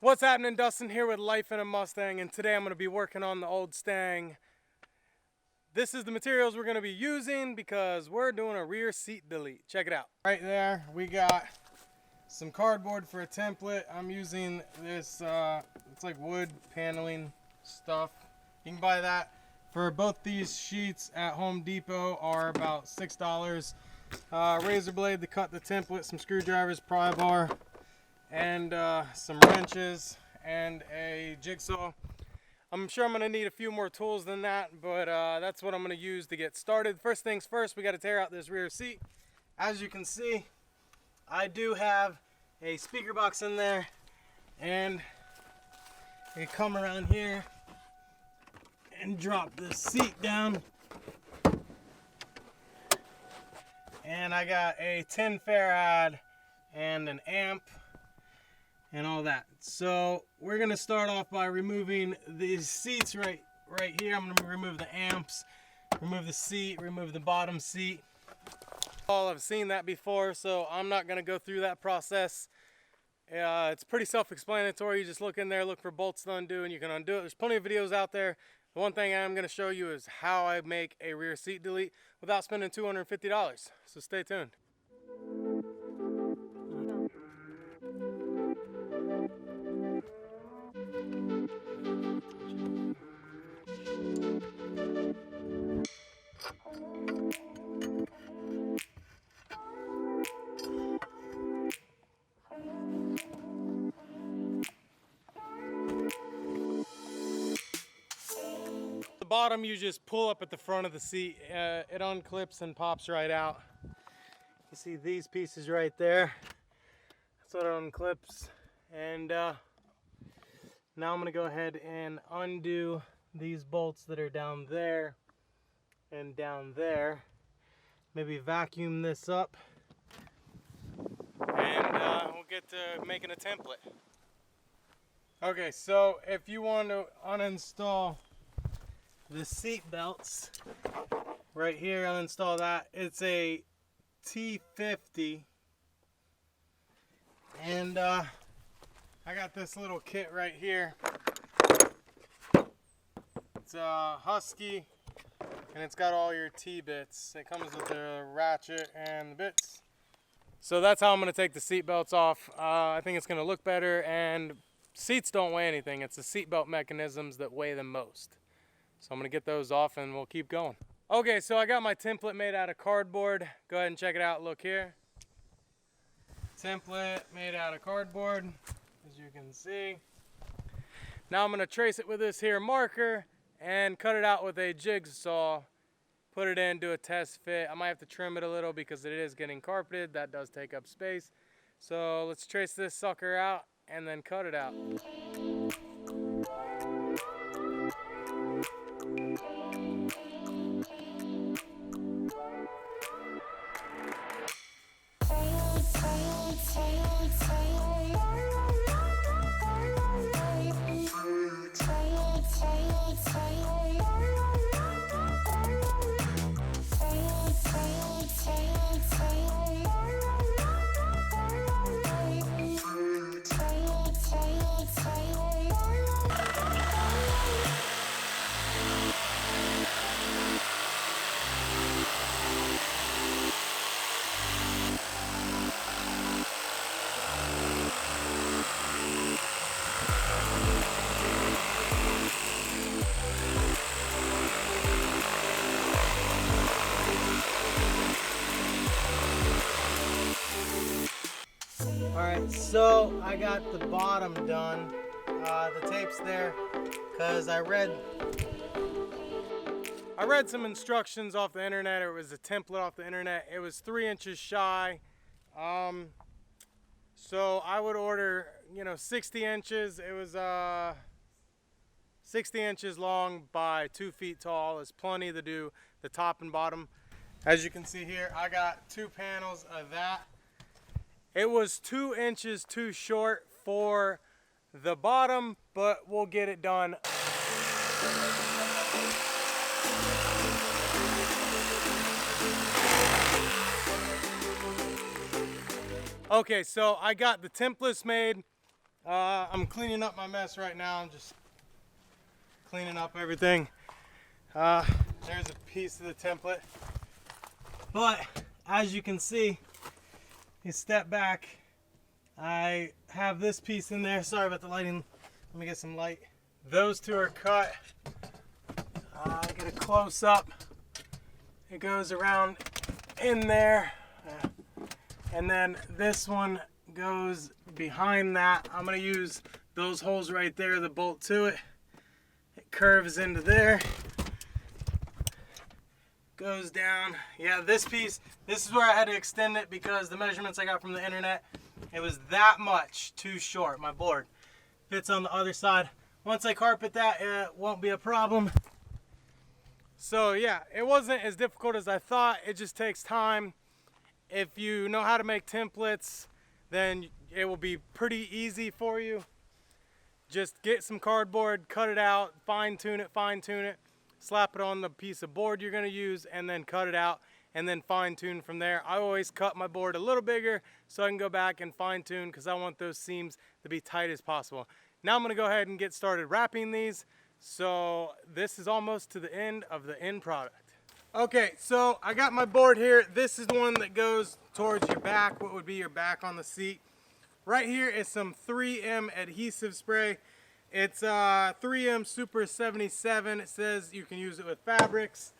What's happening? Dustin here with Life in a Mustang, and today I'm going to be working on the old Stang. This is the materials we're going to be using because we're doing a rear seat delete. Check it out. Right there we got some cardboard for a template. I'm using this, it's like wood paneling stuff. You can buy that for both these sheets at Home Depot are about $6. Razor blade to cut the template, some screwdrivers, pry bar, and some wrenches and a jigsaw. I'm sure I'm going to need a few more tools than that, but that's what I'm going to use to get started. First things first, we got to tear out this rear seat. As you can see, I do have a speaker box in there, and you come around here and drop this seat down, and I got a 10 farad and an amp and all that. So we're gonna start off by removing these seats right here. I'm gonna remove the amps, remove the seat, remove the bottom seat. I've seen that before, so I'm not gonna go through that process. It's pretty self-explanatory. You just look in there, look for bolts to undo, and you can undo it. There's plenty of videos out there. The one thing I'm gonna show you is how I make a rear seat delete without spending $250. So stay tuned. Bottom, you just pull up at the front of the seat. It unclips and pops right out. You see these pieces right there. That's what it unclips. And now I'm gonna go ahead and undo these bolts that are down there and down there. Maybe vacuum this up, and we'll get to making a template. Okay, so if you want to uninstall the seat belts right here, uninstall that. It's a T50, and I got this little kit right here. It's a Husky, and it's got all your T-bits. It comes with the ratchet and the bits. So that's how I'm going to take the seat belts off. I think it's going to look better, and seats don't weigh anything. It's the seat belt mechanisms that weigh them most. So I'm going to get those off and we'll keep going. Okay, so I got my template made out of cardboard. Go ahead and check it out. Look here. Template made out of cardboard, as you can see. Now I'm going to trace it with this here marker and cut it out with a jigsaw. Put it in, do a test fit. I might have to trim it a little because it is getting carpeted. That does take up space. So let's trace this sucker out and then cut it out. Alright, so I got the bottom done. The tape's there because I read some instructions off the internet, or it was a template off the internet. It was 3 inches shy. So I would order, 60 inches. It was 60 inches long by 2 feet tall. It's plenty to do the top and bottom. As you can see here, I got 2 panels of that. It was 2 inches too short for the bottom, but we'll get it done. Okay, so I got the templates made. I'm cleaning up my mess right now. I'm just cleaning up everything. There's a piece of the template. But as you can see, you step back, I have this piece in there. Sorry about the lighting. Let me get some light. Those two are cut. Get a close up. It goes around in there. And then this one goes behind that. I'm going to use those holes right there, the bolt to it. It curves into there. Goes down. Yeah, this piece, this is where I had to extend it because the measurements I got from the internet, it was that much too short. My board fits on the other side. Once I carpet that, it won't be a problem. So yeah, it wasn't as difficult as I thought. It just takes time. If you know how to make templates, then it will be pretty easy for you. Just get some cardboard, cut it out, fine tune it, slap it on the piece of board you're going to use, and then cut it out, and then fine tune from there. I always cut my board a little bigger so I can go back and fine tune because I want those seams to be tight as possible. Now I'm going to go ahead and get started wrapping these. So this is almost to the end of the end product. Okay, so I got my board here. This is the one that goes towards your back, what would be your back on the seat. Right here is some 3M adhesive spray. It's 3M Super 77. It says you can use it with fabrics.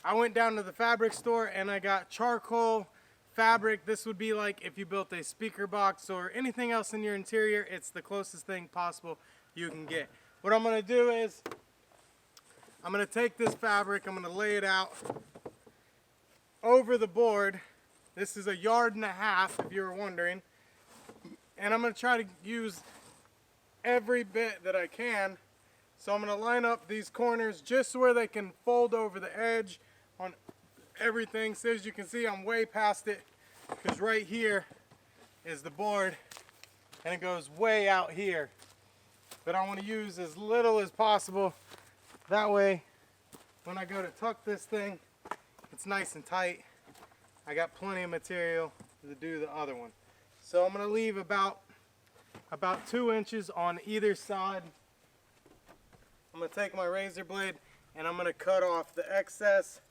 I went down to the fabric store and I got charcoal fabric. This would be like if you built a speaker box or anything else in your interior. It's the closest thing possible you can get. What I'm going to do is I'm going to take this fabric, I'm going to lay it out over the board. This is 1.5 yards if you were wondering. And I'm going to try to use every bit that I can. So I'm going to line up these corners just where they can fold over the edge on everything. So as you can see, I'm way past it because right here is the board and it goes way out here. But I want to use as little as possible. That way, when I go to tuck this thing, it's nice and tight. I got plenty of material to do the other one. So I'm going to leave about 2 inches on either side. I'm going to take my razor blade and I'm going to cut off the excess.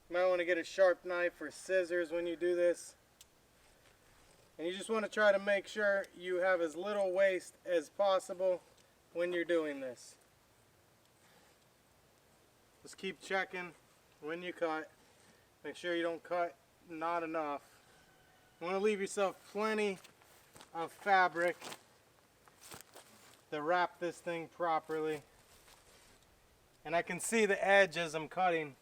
You might want to get a sharp knife or scissors when you do this. And you just want to try to make sure you have as little waste as possible when you're doing this. Just keep checking when you cut. Make sure you don't cut not enough. You want to leave yourself plenty of fabric to wrap this thing properly. And I can see the edge as I'm cutting.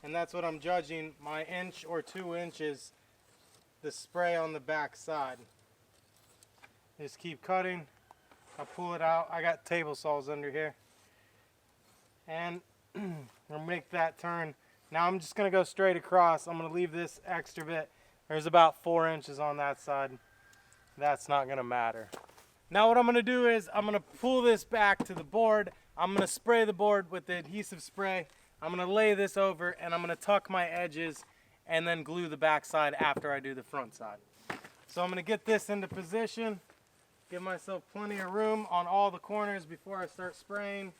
And that's what I'm judging, my 1 inch or 2 inches. The spray on the back side. Just keep cutting. I'll pull it out. I got table saws under here. And I'll make that turn. Now I'm just going to go straight across. I'm going to leave this extra bit. There's about 4 inches on that side. That's not going to matter. Now what I'm going to do is I'm going to pull this back to the board. I'm going to spray the board with the adhesive spray. I'm going to lay this over and I'm going to tuck my edges and then glue the back side after I do the front side. So I'm going to get this into position, give myself plenty of room on all the corners before I start spraying.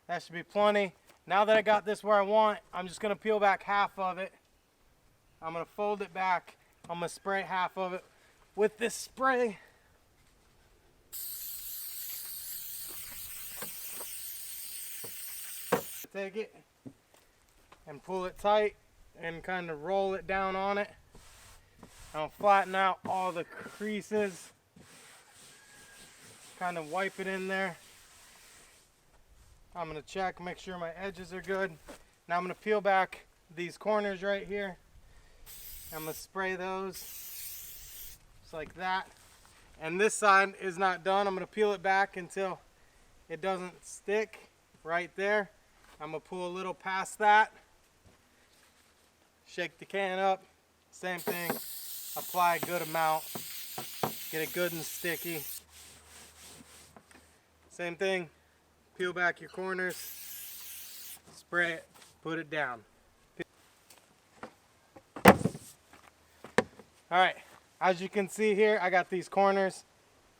That should be plenty. Now that I got this where I want, I'm just going to peel back half of it. I'm going to fold it back. I'm going to spray half of it with this spray. Take it and pull it tight and kind of roll it down on it. I'll flatten out all the creases, kind of wipe it in there. I'm going to check, make sure my edges are good. Now I'm going to peel back these corners right here. I'm going to spray those just like that. And this side is not done. I'm going to peel it back until it doesn't stick right there. I'm going to pull a little past that. Shake the can up, same thing, apply a good amount, get it good and sticky. Same thing, peel back your corners, spray it put it down. Alright, as you can see here, I got these corners.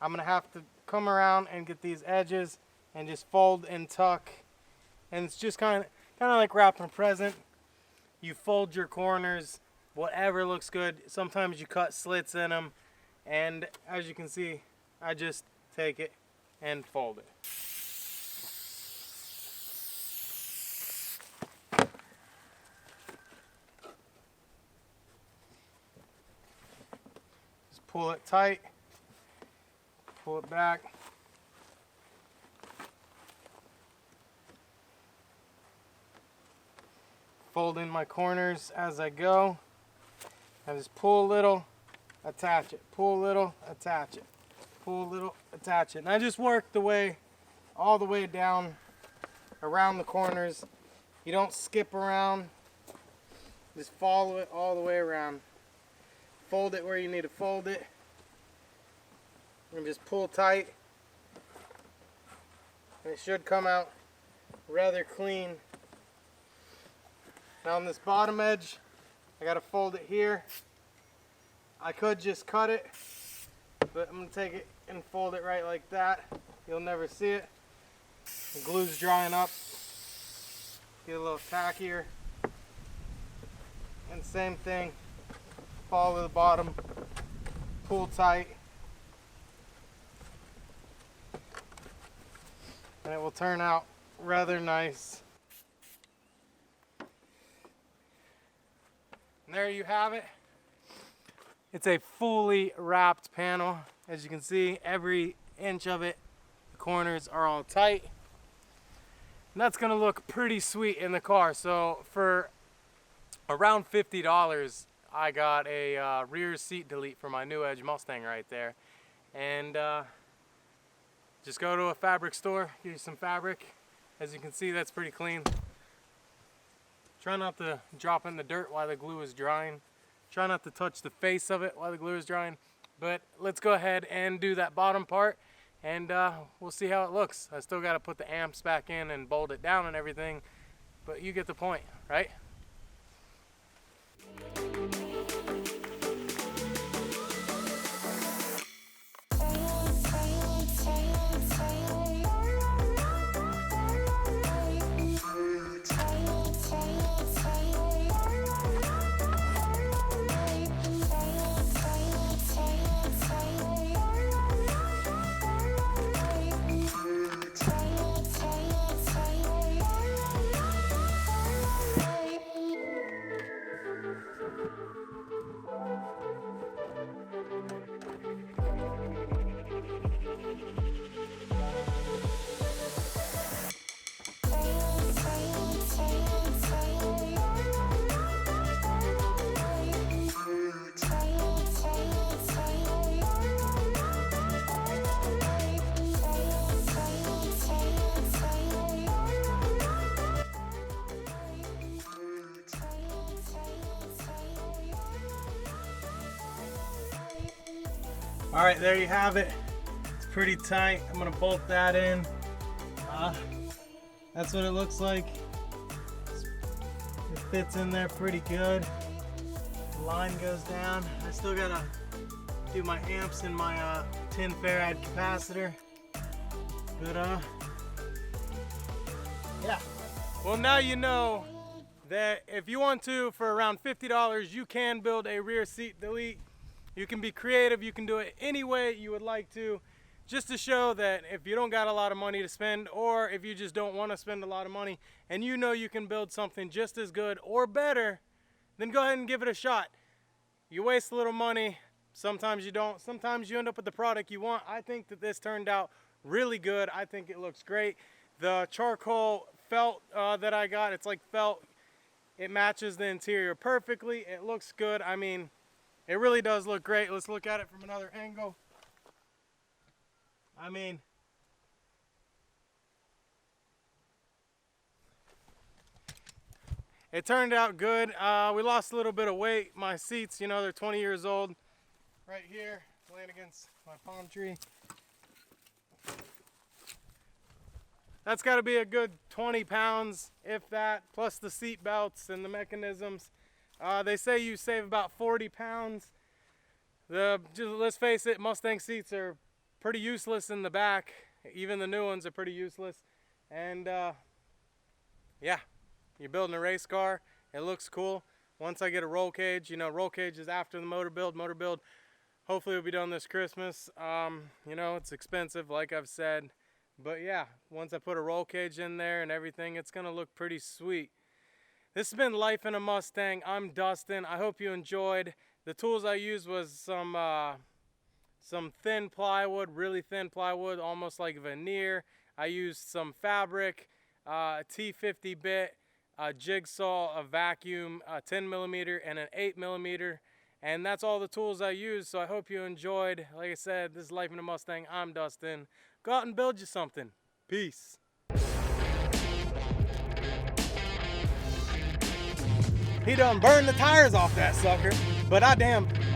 I'm going to have to come around and get these edges and just fold and tuck. And it's just kind of like wrapping a present. You fold your corners, whatever looks good. Sometimes you cut slits in them. And as you can see, I just take it and fold it. Just pull it tight, pull it back. Fold in my corners as I go. I just pull a little, attach it, pull a little, attach it, pull a little, attach it. And I just work the way, all the way down around the corners. You don't skip around, just follow it all the way around. Fold it where you need to fold it. And just pull tight. And it should come out rather clean. Now on this bottom edge, I gotta fold it here. I could just cut it, but I'm gonna take it and fold it right like that. You'll never see it. The glue's drying up. Get a little tackier. And same thing, follow the bottom, pull tight, and it will turn out rather nice. And there you have it. It's a fully wrapped panel. As you can see, every inch of it, the corners are all tight. And that's gonna look pretty sweet in the car. So for around $50, I got a rear seat delete for my new Edge Mustang right there. And just go to a fabric store, get you some fabric. As you can see, that's pretty clean. Try not to drop in the dirt while the glue is drying. Try not to touch the face of it while the glue is drying. But let's go ahead and do that bottom part, and we'll see how it looks. I still got to put the amps back in and bolt it down and everything, but you get the point, right? All right, there you have it. It's pretty tight. I'm gonna bolt that in. That's what it looks like. It fits in there pretty good. The line goes down. I still gotta do my amps and my 10 farad capacitor. But yeah. Well, now you know that if you want to, for around $50, you can build a rear seat delete. You can be creative, you can do it any way you would like to, just to show that if you don't got a lot of money to spend, or if you just don't want to spend a lot of money and you know you can build something just as good or better, then go ahead and give it a shot. You waste a little money, sometimes you don't, sometimes you end up with the product you want. I think that this turned out really good. I think it looks great. The charcoal felt that I got, it's like felt. It matches the interior perfectly. It looks good. I mean, it really does look great. Let's look at it from another angle. I mean, it turned out good. We lost a little bit of weight. My seats, you know, they're 20 years old. Right here, laying against my palm tree. That's got to be a good 20 pounds, if that, plus the seat belts and the mechanisms. They say you save about 40 pounds. Let's face it, Mustang seats are pretty useless in the back. Even the new ones are pretty useless. And yeah, you're building a race car. It looks cool. Once I get a roll cage, you know, roll cage is after the motor build. Motor build hopefully will be done this Christmas. You know, it's expensive, like I've said. But yeah, once I put a roll cage in there and everything, it's gonna look pretty sweet. This has been Life in a Mustang. I'm Dustin. I hope you enjoyed. The tools I used was some thin plywood, really thin plywood, almost like veneer. I used some fabric, a T50 bit, a jigsaw, a vacuum, a 10mm, and an 8mm. And that's all the tools I used, so I hope you enjoyed. Like I said, this is Life in a Mustang. I'm Dustin. Go out and build you something. Peace. He done burned the tires off that sucker, but I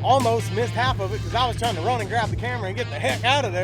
almost missed half of it because I was trying to run and grab the camera and get the heck out of there.